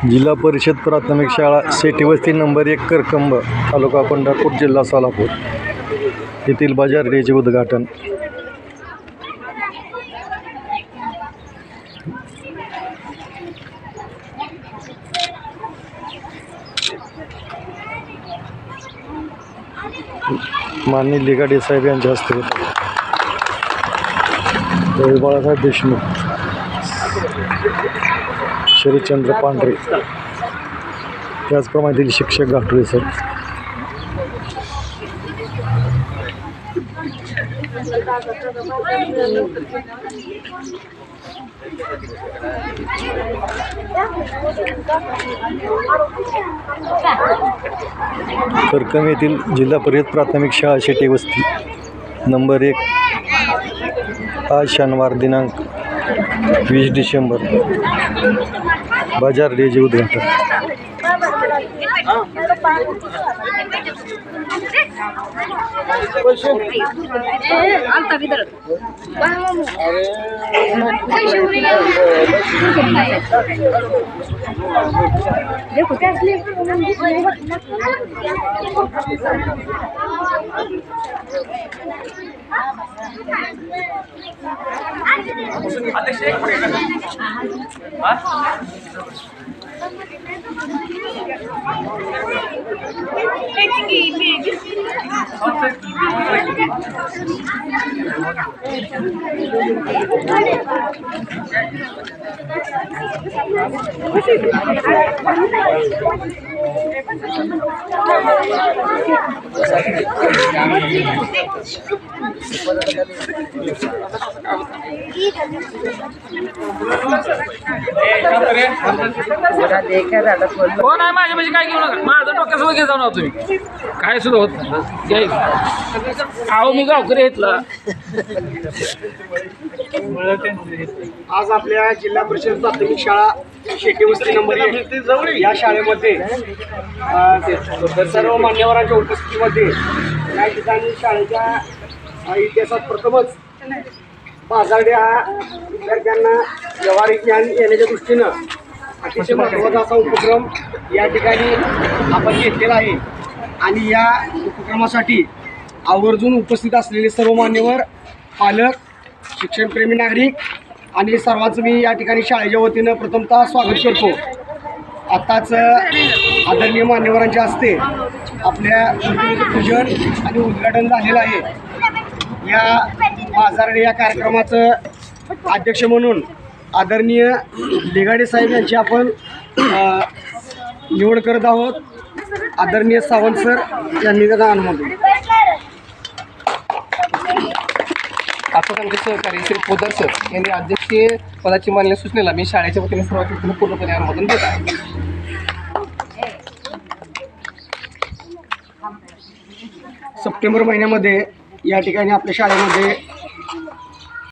जिल्हा परिषद प्राथमिक शाळा शेतीवस्ती नंबर 1 करकंब तालुका पंढरपूर जिल्हा सोलापूर येथील बाजारपेठेचे उद्घाटन. माननीय लिगाडे साहेब यांच्या हस्ते होते. बाळासाहेब देशमुख, शरदचंद्र पांढरे, त्याचप्रमाणे शिक्षक घाटुळे सर. करकम येथील जिल्हा परिषद प्राथमिक शाळा शेतीवस्ती नंबर 1 आज शनिवार दिनांक 20 डिसेंबर बाजारपेठेचे उद्घाटन. कोण आहे माझ्या म्हणजे काय घेऊ नका. माझं डोक्यासोबत घेत जाऊ ना तुम्ही, काय सुद्धा होत नाही. अहो मी गावकरी घेतला. आज आपल्या जिल्हा परिषद प्राथमिक शाळा शेतीवस्ती नंबर 1 या शाळेमध्ये सर्व मान्यवरांच्या उपस्थितीमध्ये या ठिकाणी शाळेच्या इतिहासात प्रथमच बाजारडे हा विद्यार्थ्यांना व्यावहारिक ज्ञान येण्याच्या दृष्टीनं अतिशय महत्त्वाचा असा उपक्रम या ठिकाणी आपण घेतलेला आहे. आणि या उपक्रमासाठी आवर्जून उपस्थित असलेले सर्व मान्यवर, पालक, शिक्षणप्रेमी नागरिक आणि सर्वांचं मी या ठिकाणी शाळेच्या वतीनं प्रथमतः स्वागत करतो. आत्ताच आदरणीय मान्यवरांच्या हस्ते आपल्या प्रतिमेचं पूजन आणि उद्घाटन झालेलं आहे. या बाजारडे या कार्यक्रमाचं अध्यक्ष म्हणून आदरणीय लिगाडे साहेब यांची आपण निवड करत आहोत. आदरणीय सावंत सर यांनी त्याचा अनुमोदन. आता त्यांचे सहकारी श्री पोदार सर यांनी अध्यक्षीय पदाची मान्य सूचनेला मी शाळेच्या वतीने सर्वात पूर्णपणे अनुमोदन देत आहे. सप्टेंबर महिन्यामध्ये या ठिकाणी आपल्या शाळेमध्ये